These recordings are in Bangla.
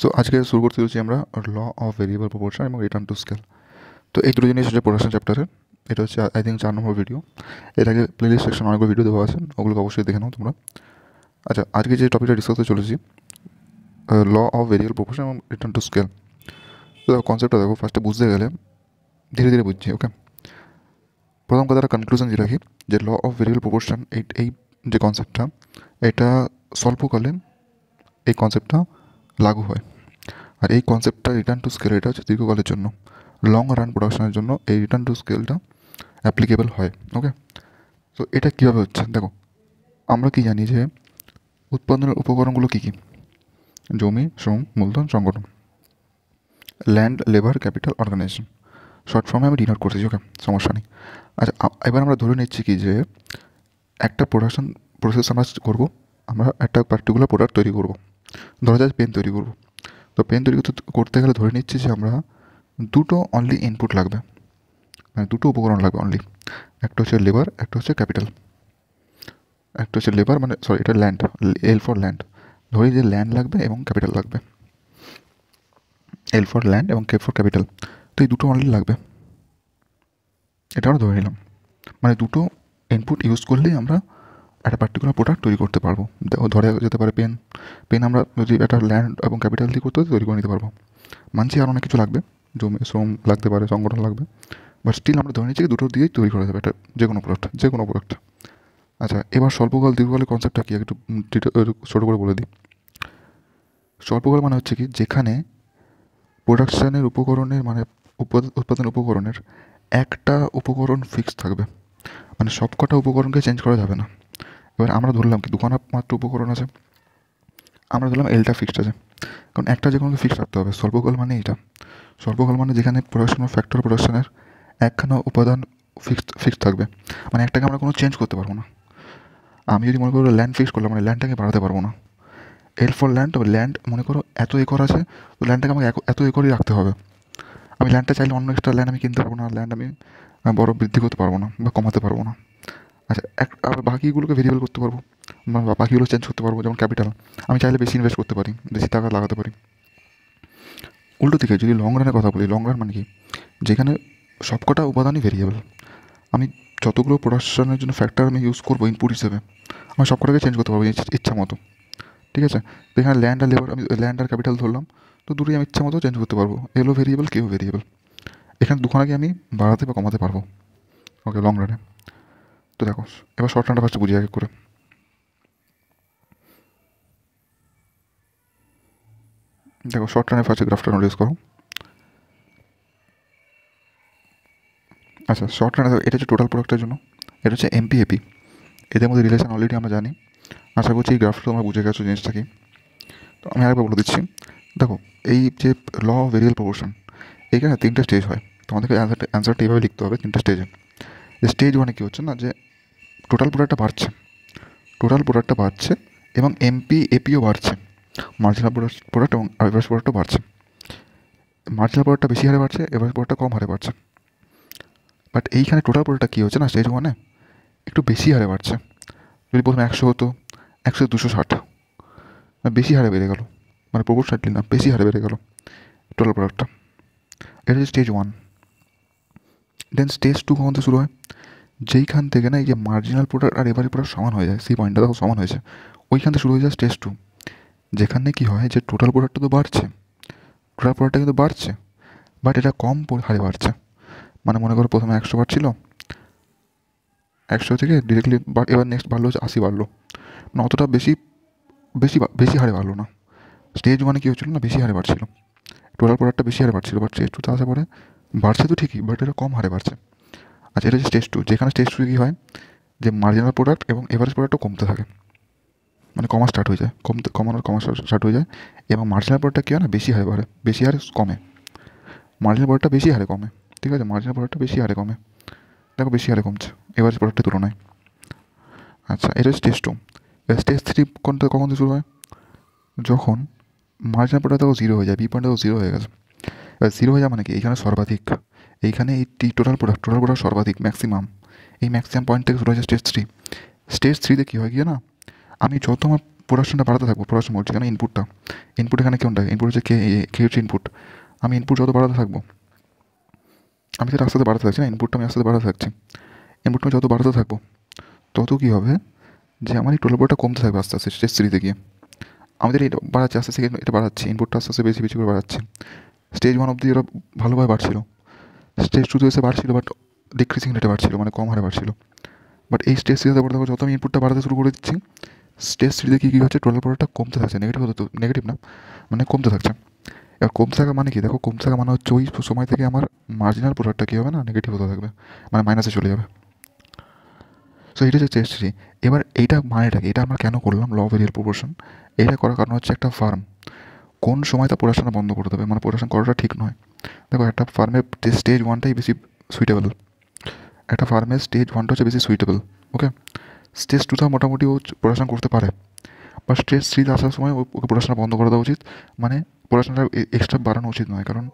সো আজকে শুরু করতে চলেছি আমরা ল অফ ভেরিয়েবল প্রপোর্শন এবং রিটার্ন টু স্কেল। তো এই দুটো জিনিস হচ্ছে প্রোডাকশন চ্যাপ্টারের। এটা হচ্ছে আই থিঙ্ক 4 নম্বর ভিডিও। এর আগে প্লেলিস্ট সেকশন অনেকগুলো ভিডিও দেওয়া আছে, ওগুলোকে অবশ্যই দেখে নাও তোমরা। আচ্ছা, আজকে যে টপিকটা ডিসকাস করতে চলেছি, ল অফ ভেরিয়েবল প্রপোর্শন এবং রিটার্ন টু স্কেল। তো কনসেপ্টটা দেখো, ফার্স্টে বুঝতে গেলে ধীরে ধীরে বুঝছি। ওকে, প্রথম কথাটা কনক্লুশন যে রাখি, যে ল অফ ভেরিয়েবল প্রপোর্শন এই যে কনসেপ্টটা, এটা স্বল্পকালে এই কনসেপ্টটা লাগু হয়। আর এই কনসেপ্টটা রিটার্ন টু স্কেল, এটা হচ্ছে দীর্ঘকালের জন্য, লং রান প্রোডাকশনের জন্য এই রিটার্ন টু স্কেলটা অ্যাপ্লিকেবল হয়। ওকে, তো এটা কীভাবে হচ্ছে দেখো, আমরা কি জানি যে উৎপাদনের উপকরণগুলো কী কী? জমি, শ্রম, মূলধন, সংগঠন, land, labour, capital, organisation. Short ফর্মে আমি ডিনোট করতেছি। ওকে, সমস্যা নেই। আচ্ছা, এবার আমরা ধরে নিচ্ছি কি যে একটা প্রোডাকশন প্রসেস আমরা করবো, আমরা একটা পার্টিকুলার প্রোডাক্ট তৈরি করবো। ধরা যায় পেন তৈরি করবো। তো পেন তৈরি করতে গেলে ধরে নিচ্ছি যে আমরা দুটো অনলি ইনপুট লাগবে, মানে দুটো উপকরণ লাগবে অনলি। একটা হচ্ছে লেবার, একটা হচ্ছে ক্যাপিটাল। একটা হচ্ছে লেবার, মানে সরি, এটা ল্যান্ড, এল ফর ল্যান্ড। ধরি যে ল্যান্ড লাগবে এবং ক্যাপিটাল লাগবে, এল ফর ল্যান্ড এবং কে ফর ক্যাপিটাল। তো এই দুটো অনলি লাগবে, এটা আমরা ধরে নিলাম। মানে দুটো ইনপুট ইউজ করলেই আমরা একটা পার্টিকুলার প্রোডাক্ট তৈরি করতে পারবো। ধরে যেতে পারে পেন। পেন আমরা যদি একটা ল্যান্ড এবং ক্যাপিটাল দিয়ে করতে হয় তৈরি করে নিতে পারবো। মানছি আর অনেক কিছু লাগবে, জমি, শ্রম লাগতে পারে, সংগঠন লাগবে, বাট স্টিল আমরা ধরে নিচ্ছি দুটো দিয়েই তৈরি করা যাবে এটা, যে কোনো প্রোডাক্ট। আচ্ছা, এবার স্বল্পকাল দীর্ঘকালের কনসেপ্টটা কি একটু ছোটো করে বলে দিই। স্বল্পকাল মানে হচ্ছে কি, যেখানে প্রোডাকশানের উপকরণের মানে উৎপাদন উপকরণের একটা উপকরণ ফিক্স থাকবে, মানে সবকটা উপকরণকে চেঞ্জ করা যাবে না। এবার আমরা ধরলাম কি দুখানা মাত্র উপকরণ আছে, আমরা ধরলাম এলটা ফিক্সড আছে, কারণ একটা যে কোনো ফিক্সড রাখতে হবে। স্বল্পকাল মানে এটা, স্বল্পকাল মানে যেখানে প্রোডাকশন ফ্যাক্টর প্রোডাকশনের একখানা উপাদান ফিক্সড থাকবে, মানে একটাকে আমরা কোনো চেঞ্জ করতে পারবো না। আমি যদি মনে করো ল্যান্ড ফিক্স করলাম, মানে ল্যান্ডটাকে বাড়াতে পারবো না। এল ফর ল্যান্ড, ল্যান্ড মনে করো এত একর আছে, তো ল্যান্ডটাকে আমাকে এত একরই রাখতে হবে। আমি ল্যান্ডটা চাইলে অন্য এক্সট্রা ল্যান্ড আমি কিনতে পারবো না, ল্যান্ড আমি বড় বৃদ্ধি করতে পারবো না বা কমাতে পারবো না। আচ্ছা, আবার বাকিগুলোকে ভেরিয়েবল করতে পারবো, বা বাকিগুলো চেঞ্জ করতে পারবো। যেমন ক্যাপিটাল, আমি চাইলে বেশি ইনভেস্ট করতে পারি, বেশি টাকা লাগাতে পারি। উল্টো দিকে যদি লং রানের কথা বলি, লং রান মানে কি, যেখানে সবকটা উপাদানই ভেরিয়েবল। আমি যতগুলো প্রোডাকশনের জন্য ফ্যাক্টর আমি ইউজ করবো ইনপুট হিসেবে, আমি সবকটাকে চেঞ্জ করতে পারবো ইচ্ছা মতো। ঠিক আছে, তো এখানে ল্যান্ড আর লেবার, আমি ল্যান্ড আর ক্যাপিটাল ধরলাম, তো দুটোই আমি ইচ্ছা মতো চেঞ্জ করতে পারবো। এলও ভেরিয়েবল, কেও ভেরিয়েবল। এখানে দুখানাকে আমি বাড়াতে বা কমাতে পারবো। ওকে, লং রানে। তো দেখো, এবার শর্ট রানটা ফার্স্টে বুঝি এক এক করে। দেখো, শর্ট রানের ফার্স্টে গ্রাফটা নোটিস করো। আচ্ছা, শর্ট রানে এটা হচ্ছে টোটাল প্রোডাক্টের জন্য, এটা হচ্ছে এমপিএপি। এদের মধ্যে রিলেশন অলরেডি আমরা জানি। আশা করছি এই গ্রাফটা তোমরা বুঝে গেছো জিনিসটা কি। তো আমি আরেকবার বলে দিচ্ছি। দেখো, এই যে ল অফ ভেরিয়েবল প্রপোর্শন, এইখানে 3টে স্টেজ হয়। তোমাদেরকে অ্যান্সারটা এইভাবে লিখতে হবে, 3টে স্টেজে। স্টেজ ওয়ানে কী হচ্ছে না, যে টোটাল প্রোডাক্টটা বাড়ছে এবং এপিও বাড়ছে। মার্জিনাল প্রোডাক্ট এবং এভারেজ প্রোডাক্টও বাড়ছে। মার্জিনাল প্রোডাক্টটা বেশি হারে বাড়ছে, এভারেজ প্রোডাক্টটা কম হারে বাড়ছে। বাট এইখানে টোটাল প্রোডাক্টটা কী হচ্ছে না, স্টেজ ওয়ানে একটু বেশি হারে বাড়ছে। যদি প্রথমে 100 হতো, 100 260, বেশি হারে বেড়ে গেল, মানে প্রপোর্শনালি না, বেশি হারে বেড়ে গেল টোটাল প্রোডাক্টটা। এটা হচ্ছে স্টেজ ওয়ান। দেন স্টেজ টু কখন থেকে শুরু হয়, যেইখান থেকে না এই যে মার্জিনাল প্রোডাক্ট আর এভারেজ প্রোডাক্ট সমান হয়ে যায়, সেই পয়েন্টটা দেখো সমান হয়েছে, ওইখান থেকে শুরু হয়ে যায় স্টেজ টু। যেখানে কি হয়, যে টোটাল প্রোডাক্টটা তো বাড়ছে, টোটাল প্রোডাক্টটা কিন্তু বাড়ছে, বাট এটা কম হারে বাড়ছে। মানে মনে করো প্রথমে 100 বাড়ছিল, 100 থেকে ডিরেক্টলি এবার নেক্সট বাড়লো হচ্ছে 80 বাড়লো, মানে অতটা বেশি বেশি বেশি হারে বাড়লো না। স্টেজ ওয়ানে কী হচ্ছিলো না, বেশি হারে বাড়ছিল, টোটাল প্রোডাক্টটা বেশি হারে বাড়ছিল, বাট স্টেজ টুতে আসার পরে বাড়ছে তো ঠিকই, বাট এটা কম হারে বাড়ছে। আচ্ছা, এটা হচ্ছে স্টেজ টু, যেখানে স্টেজ টু কী হয়, যে মার্জিনাল প্রোডাক্ট এবং এভারেজ প্রোডাক্টও কমতে থাকে, মানে কমা স্টার্ট হয়ে যায়, কমা স্টার্ট হয়ে যায়। এবং মার্জিনাল প্রোডাক্টটা কী হয় না, বেশি হারে বাড়ে, বেশি হারে কমে। মার্জিনাল প্রোডাক্টটা বেশি হারে কমে, ঠিক আছে, মার্জিনাল প্রোডাক্টটা বেশি হারে কমে, দেখো বেশি হারে কমছে এভারেজ প্রোডাক্টের তুলনায়। আচ্ছা, এটা হচ্ছে স্টেজ টু। স্টেজ থ্রি কখন থেকে শুরু হয়, যখন মার্জিনাল প্রোডাক্ট দেখো জিরো হয়ে যায়, বি পয়েন্ট দেখো জিরো হয়ে গেছে। এবার জিরো হয়ে যায় মানে কি, এইখানে সর্বাধিক, এইখানে এই টোটাল প্রোডাক্ট সর্বাধিক ম্যাক্সিমাম, এই ম্যাক্সিমাম পয়েন্ট থেকে শুরু হয়েছে স্টেজ থ্রি। স্টেজ থ্রিতে কী হয় গিয়ে না, আমি যত আমার প্রোডাকশনটা বাড়াতে থাকবো, প্রোডাকশন বলছি কেন, ইনপুট এখানে কোনটা, ইনপুট হচ্ছে কে হচ্ছে ইনপুট। আমি ইনপুট যত বাড়াতে থাকবো, আমি সেটা আস্তে আস্তে বাড়াতে থাকছি না, ইনপুটটা আমি আস্তে আস্তে বাড়াতে থাকছি, ইনপুটটা যত বাড়াতে থাকবো তত কী হবে, যে আমার এই টোটাল প্রোডাক্টটা কমতে থাকবে আস্তে আস্তে স্টেজ 3-তে গিয়ে। আমাদের এটা বাড়াচ্ছে আস্তে আস্তে, এটা বাড়াচ্ছি, ইনপুটটা আস্তে আস্তে বেশি বেশি করে বাড়াচ্ছে। স্টেজ 1 অবধি ওরা ভালোভাবে বাড়ছিল, স্টেজ 2-তে এসে বাড়ছিল, বাট ডিক্রিজিং রেটে বাড়ছিল, মানে কম হারে বাড়ছিল। বাট এই স্টেজ 3-তে পড়তে যত আমি ইনপুটটা বাড়াতে শুরু করে দিচ্ছি, স্টেজ 3-তে কী হচ্ছে, টোটাল প্রোডাক্টটা কমতে থাকছে, নেগেটিভ হতো, নেগেটিভ না মানে কমতে থাকছে। এবার কমতে থাকা মানে কি, দেখো কমতে থাকা মানে হচ্ছে ওই সময় থেকে আমার মার্জিনাল প্রোডাক্টটা কী হবে না, নেগেটিভ হতে থাকবে, মানে মাইনাসে চলে যাবে। সো এটা হচ্ছে স্টেজ 3। এবার এইটা মানেটা কি, এটা আমরা কেন করলাম ল অফ ভেরিয়েবল প্রপোর্শন, এইটা করার কারণ হচ্ছে একটা ফার্ম কোন সময় তার প্রোডাকশনটা বন্ধ করে দেবে, মানে প্রোডাকশন করাটা ঠিক নয়। দেখো একটা ফার্মের স্টেজ 1টাই বেশি সুইটেবল, একটা ফার্মের স্টেজ 1টা হচ্ছে বেশি সুইটেবল, ওকে। স্টেজ 2টা মোটামুটি ও প্রোডাকশন করতে পারে, বা স্টেজ 3-তে আসার সময় ওকে প্রোডাকশনটা বন্ধ করে দেওয়া উচিত, মানে প্রোডাকশনটা এক্সট্রা বাড়ানো উচিত নয়, কারণ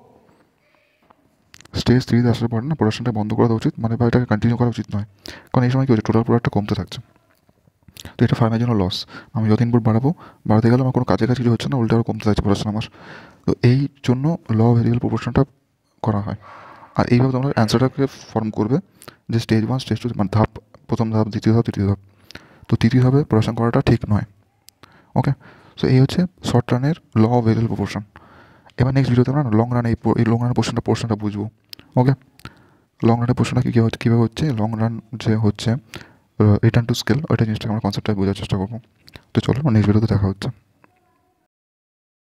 স্টেজ 3-তে আসার পর না প্রোডাকশনটা বন্ধ করে দেওয়া উচিত, মানে বা এটাকে কন্টিনিউ করা উচিত নয়, কারণ এই সময় কী হচ্ছে, টোটাল প্রোডাক্টটা কমতে থাকছে। তো এটা ফার্মের জন্য লস, আমি যত ইনপুট বাড়াতে গেলে আমার কোনো কাজে কিছু হচ্ছে না, উল্টে আরও কমতে থাকছে প্রোডাকশন আমার। তো এই জন্য ল ভেরিয়েবল প্রপোর্শনটা করা হয়। আর এইভাবে তোমরা অ্যান্সারটাকে ফর্ম করবে, যে স্টেজ 1 স্টেজ 2 মানে ধাপ, প্রথম ধাপ, দ্বিতীয় ধাপ, তৃতীয় ধাপ। তো তৃতীয় ধাপে প্রোডাকশন করাটা ঠিক নয়, ওকে। সো এই হচ্ছে শর্ট রানের ল অফ ভেরিয়েবল প্রপোর্শন। এবার নেক্সট ভিডিওতে আমরা লং রান এই লং রানের পোর্শনটা বুঝবো, ওকে। লং রানের পোর্শনটা কীভাবে হচ্ছে, লং রান যে হচ্ছে রিটার্ন টু স্কেল, ওইটা জিনিসটাকে আমরা কনসেপ্টটা বোঝার চেষ্টা করবো। তো চলো নেক্সট ভিডিওতে দেখা হচ্ছে।